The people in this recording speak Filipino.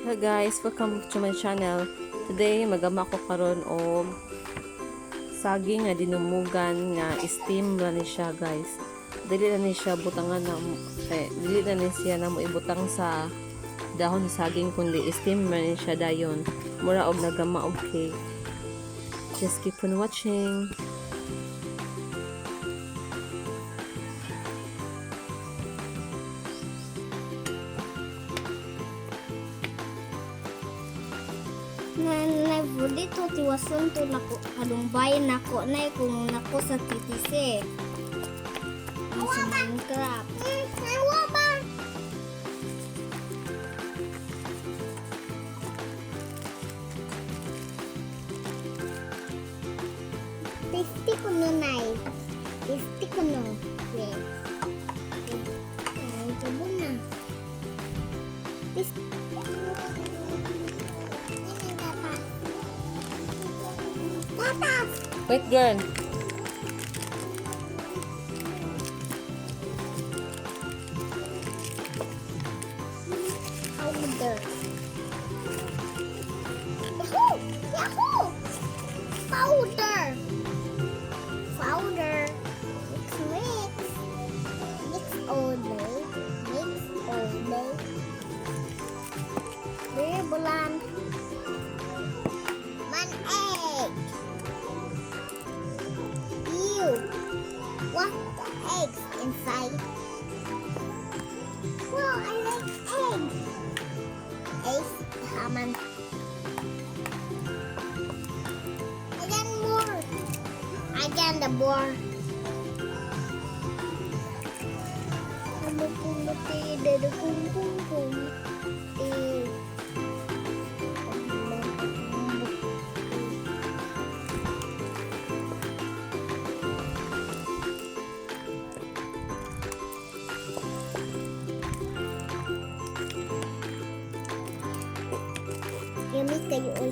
Hello guys, welcome to my channel. Today magama ko karon og saging nga dinumugan nga steam na ni siya guys. Dili na ni siya butangan na dili na ni siya na mo ibutang sa dahon sa saging kundi steam na ni siya dayon. Mura og nagama og cake. Just keep on watching. Na dito tiwason to nako kalumbay nako na kung nako sa TTC. Ang sa Minecraft. Nawa ba? Tasty ko no nai. Tasty ko no. Yes. Ay, tabo na. Wait girl. Powder. Yahoo! Yahoo! Powder. Powder. Mix. Mix all day. Mix all day. Bulan. One egg. Ew. What the eggs inside? Well, I like eggs. Eggs, haman. Again more. Again the more. Yummy kayo oy.